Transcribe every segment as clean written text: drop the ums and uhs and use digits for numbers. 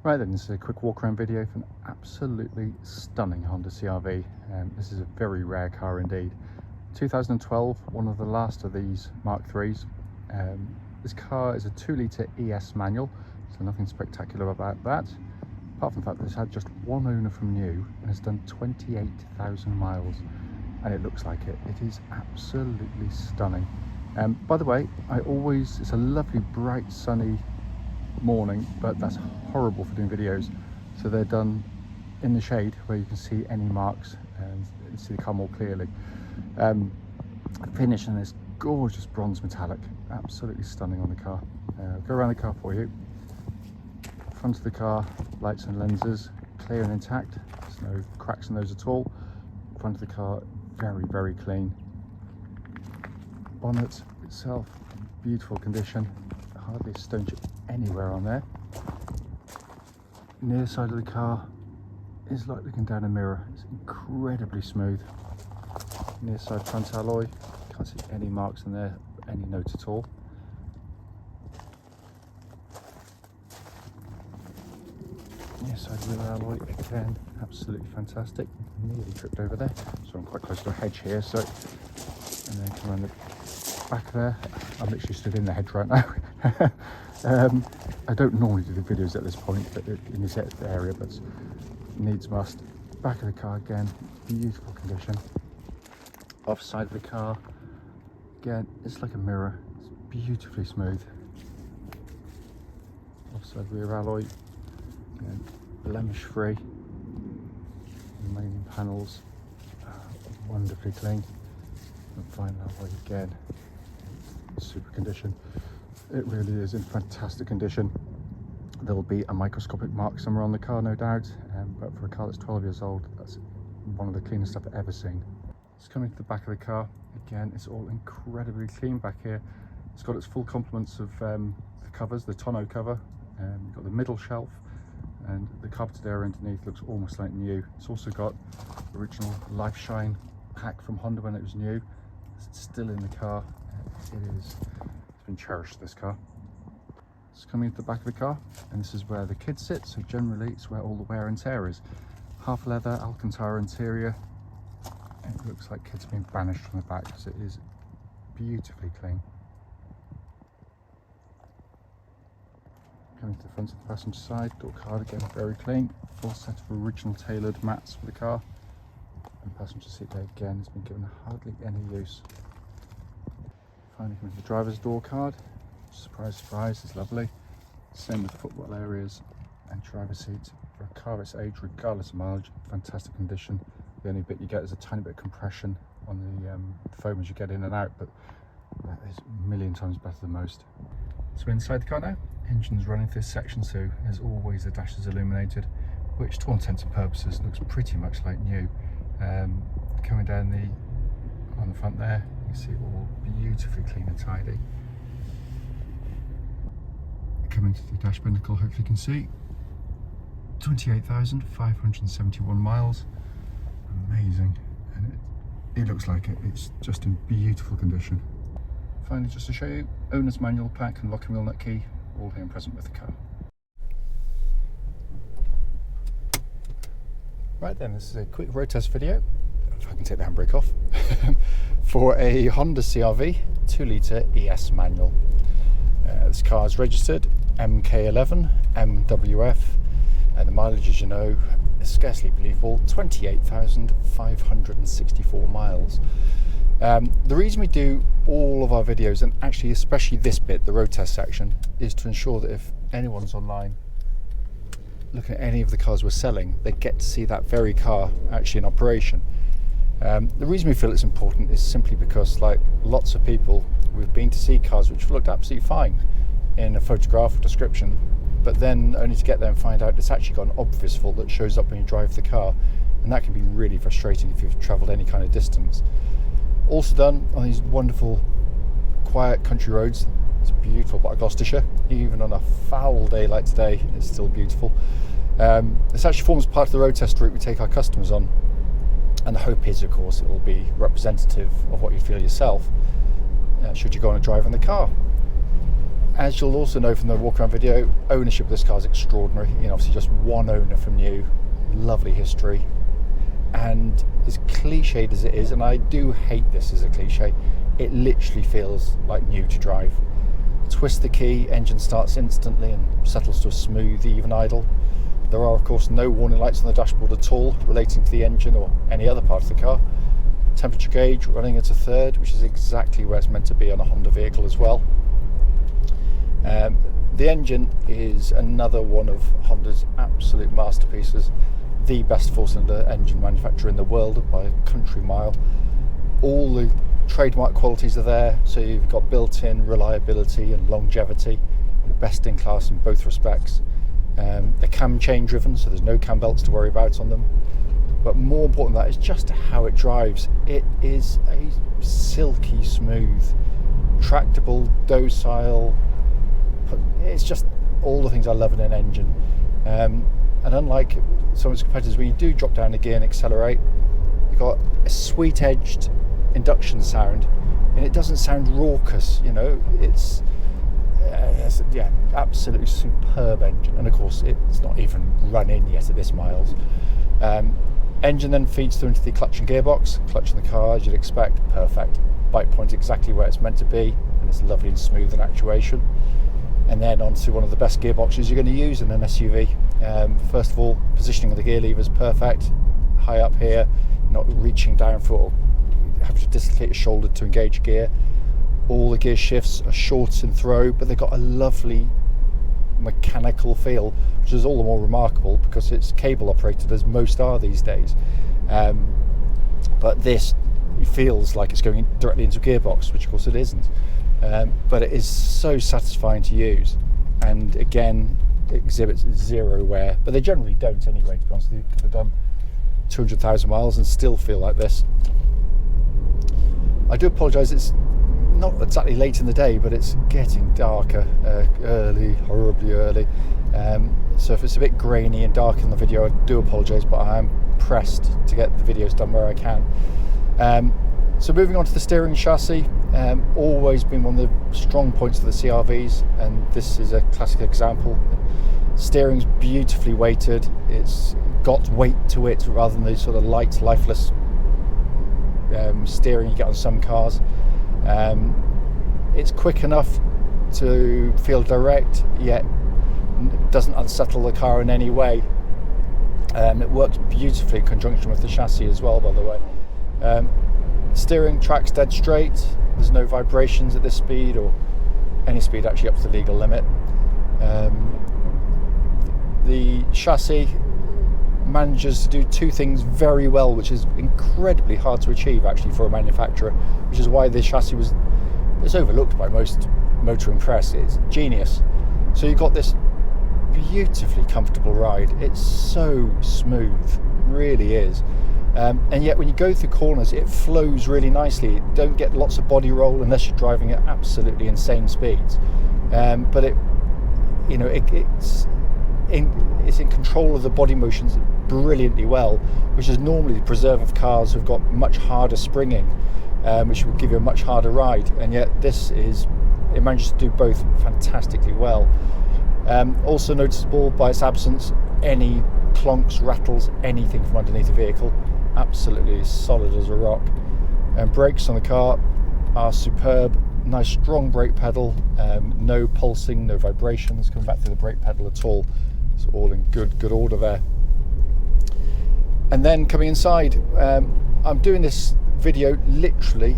Right then, this is a quick walk around video for an absolutely stunning Honda CR-V. This is a very rare car indeed. 2012, one of the last of these Mark IIIs. This car is a 2-litre ES manual, so nothing spectacular about that. Apart from the fact that it's had just one owner from new and has done 28,000 miles. And it looks like it. It is absolutely stunning. By the way, it's a lovely, bright, sunny morning, but that's horrible for doing videos. So they're done in the shade where you can see any marks and see the car more clearly. Finish in this gorgeous bronze metallic, absolutely stunning on the car. Go around the car for you. Front of the car, lights and lenses, clear and intact. There's no cracks in those at all. Front of the car, very, very clean. Bonnet itself, beautiful condition. Hardly a stone chip anywhere on there. Near side of the car is like looking down a mirror. It's incredibly smooth. Near side front alloy, can't see any marks in there, any note at all. Near side wheel alloy, again, absolutely fantastic. Nearly tripped over there, so I'm quite close to a hedge here. So, and then come around the back there. I'm literally stood in the hedge right now. I don't normally do the videos at this point, but in this area, but needs must. Back of the car again, beautiful condition. Off side of the car, again, it's like a mirror. It's beautifully smooth. Offside rear alloy, again, blemish free. The main panels wonderfully clean. And fine alloy again, super condition. It really is in fantastic condition. There will be a microscopic mark somewhere on the car, no doubt, but for a car that's 12 years old, that's one of the cleanest I've ever seen. It's coming to the back of the car. Again, it's all incredibly clean back here. It's got its full complements of the covers, the tonneau cover. You've got the middle shelf, and the carpeted area underneath looks almost like new. It's also got original Life Shine pack from Honda when it was new. It's still in the car. It's been cherished, this car. It's coming to the back of the car, and this is where the kids sit, so generally it's where all the wear and tear is. Half leather Alcantara interior. It looks like kids have been banished from the back because it is beautifully clean. Coming to the front of the passenger side, door card again very clean. Full set of original tailored mats for the car. And passenger seat there again has been given hardly any use. Finally coming to the driver's door card. Surprise, surprise, it's lovely. Same with footwell areas and driver's seat. For a car its age, regardless of mileage, fantastic condition. The only bit you get is a tiny bit of compression on the foam as you get in and out, but that is a million times better than most. So we're inside the car now. Engine's running through this section, so as always the dash is illuminated, which to all intents and purposes looks pretty much like new. Coming down on the front there, you see it all beautifully clean and tidy. Coming to the dash binnacle, hopefully you can see 28,571 miles. Amazing, and it looks like it. It's just in beautiful condition. Finally, just to show you, owner's manual pack and lock and wheel nut key, all here and present with the car. Right then, this is a quick road test video, if I can take the handbrake off, for a Honda CR-V 2-litre ES manual. This car is registered MK12MWF, and the mileage, as you know, is scarcely believable, 28,564 miles. The reason we do all of our videos, and actually especially this bit, the road test section, is to ensure that if anyone's online looking at any of the cars we're selling, they get to see that very car actually in operation. The reason we feel it's important is simply because, like lots of people, we've been to see cars which have looked absolutely fine in a photograph or description, but then only to get there and find out it's actually got an obvious fault that shows up when you drive the car, and that can be really frustrating if you've travelled any kind of distance. Also done on these wonderful quiet country roads. It's beautiful part of Gloucestershire. Even on a foul day like today, it's still beautiful. This actually forms part of the road test route we take our customers on, and the hope is, of course, it will be representative of what you feel yourself should you go on a drive in the car. As you'll also know from the walk around video, ownership of this car is extraordinary. You know, obviously just one owner from new, lovely history. And as cliched as it is, and I do hate this as a cliche, it literally feels like new to drive. Twist the key, engine starts instantly and settles to a smooth, even idle. There are, of course, no warning lights on the dashboard at all relating to the engine or any other part of the car. Temperature gauge running at a third, which is exactly where it's meant to be on a Honda vehicle as well. The engine is another one of Honda's absolute masterpieces. The best four-cylinder engine manufacturer in the world by a country mile. All the trademark qualities are there, so you've got built-in reliability and longevity, best in class in both respects. They're cam chain driven, so there's no cam belts to worry about on them. But more important than that is just how it drives. It is a silky smooth, tractable, docile. It's just all the things I love in an engine. And unlike some of its competitors, when you do drop down a gear and accelerate, you've got a sweet-edged induction sound, and it doesn't sound raucous. You know, it's absolutely superb engine. And of course, it's not even run in yet at this miles. Engine then feeds through into the clutch and gearbox. Clutch in the car, as you'd expect, perfect. Bike point exactly where it's meant to be, and it's lovely and smooth in actuation. And then onto one of the best gearboxes you're going to use in an SUV. First of all, positioning of the gear lever is perfect. High up here, not reaching down for, having to dislocate your shoulder to engage gear. All the gear shifts are short in throw, but they've got a lovely mechanical feel, which is all the more remarkable because it's cable operated, as most are these days. But this feels like it's going directly into a gearbox, which of course it isn't. But it is so satisfying to use, and again exhibits zero wear, but they generally don't anyway, to be honest with you, because they've done 200,000 miles and still feel like this. I do apologise, it's not exactly late in the day, but it's getting darker early, horribly early, so if it's a bit grainy and dark in the video, I do apologise, but I am pressed to get the videos done where I can. So moving on to the steering chassis, always been one of the strong points of the CR-Vs, and this is a classic example. Steering's beautifully weighted, it's got weight to it rather than the sort of light, lifeless steering you get on some cars. It's quick enough to feel direct, yet doesn't unsettle the car in any way. It works beautifully in conjunction with the chassis as well, by the way. Steering tracks dead straight, there's no vibrations at this speed, or any speed actually up to the legal limit. The chassis manages to do two things very well, which is incredibly hard to achieve actually for a manufacturer, which is why this chassis is overlooked by most motoring press. It's genius. So you've got this beautifully comfortable ride. It's so smooth, really is. And yet when you go through corners, it flows really nicely. You don't get lots of body roll unless you're driving at absolutely insane speeds. But it's in control of the body motions brilliantly well, which is normally the preserve of cars who've got much harder springing, which will give you a much harder ride. And yet it manages to do both fantastically well. Also noticeable by its absence, any clonks, rattles, anything from underneath the vehicle. Absolutely solid as a rock. And brakes on the car are superb. Nice strong brake pedal, no pulsing, no vibrations coming back through the brake pedal at all. It's all in good order there. And then coming inside, I'm doing this video literally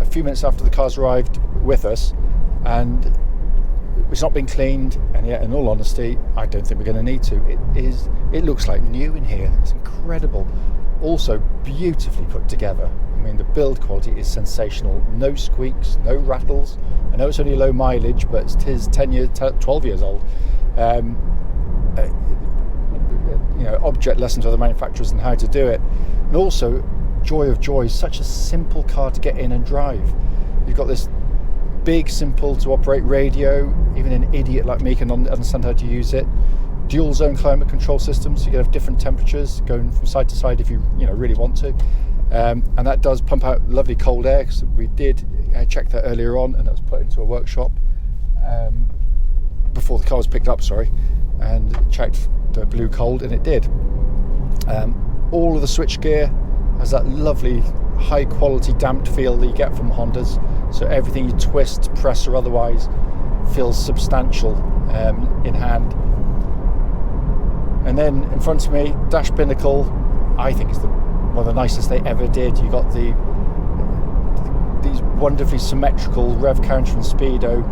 a few minutes after the car's arrived with us, and it's not been cleaned, and yet in all honesty I don't think we're going to need to. It looks like new in here. It's incredible. Also beautifully put together. I mean, the build quality is sensational. No squeaks, no rattles. I know it's only low mileage, but it is 12 years old. Object lessons with the manufacturers and how to do it. And also, joy of joys, such a simple car to get in and drive. You've got this big, simple to operate radio. Even an idiot like me can understand how to use it. Dual zone climate control system, so you can have different temperatures going from side to side if you really want to. And that does pump out lovely cold air, because we did check that earlier on, and that was put into a workshop. before the car was picked up, sorry, and checked that it blew cold, and it did. All of the switchgear has that lovely high quality damped feel that you get from Hondas, so everything you twist, press or otherwise feels substantial in hand. And then in front of me, dash pinnacle, I think is one of the nicest they ever did. You got these wonderfully symmetrical rev counter and speedo,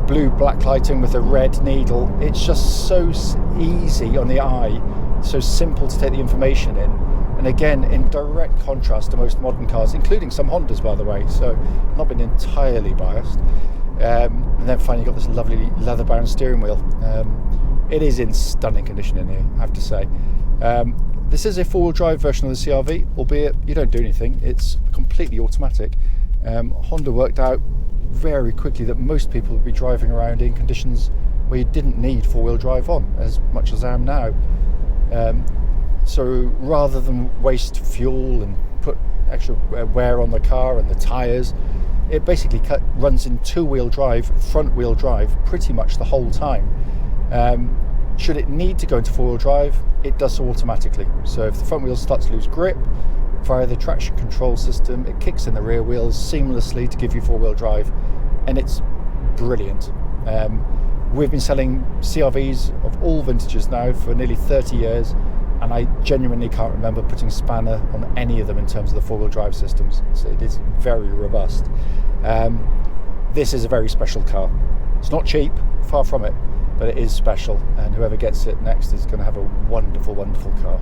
blue backlighting with a red needle. It's just so easy on the eye, so simple to take the information in, and again in direct contrast to most modern cars, including some Hondas, by the way, so not been entirely biased. And then finally you've got this lovely leather bound steering wheel. It is in stunning condition in here, I have to say. This is a four-wheel drive version of the CR-V, albeit you don't do anything, it's completely automatic. Honda worked out very quickly that most people would be driving around in conditions where you didn't need four-wheel drive on, as much as I am now. So rather than waste fuel and put extra wear on the car and the tyres, it basically runs in two-wheel drive, front-wheel drive, pretty much the whole time. Should it need to go into four-wheel drive, it does so automatically. So if the front wheels start to lose grip, via the traction control system, it kicks in the rear wheels seamlessly to give you four-wheel drive, and it's brilliant. We've been selling CR-Vs of all vintages now for nearly 30 years, and I genuinely can't remember putting a spanner on any of them in terms of the four-wheel drive systems. So it is very robust. This is a very special car. It's not cheap, far from it, but it is special, and whoever gets it next is going to have a wonderful, wonderful car.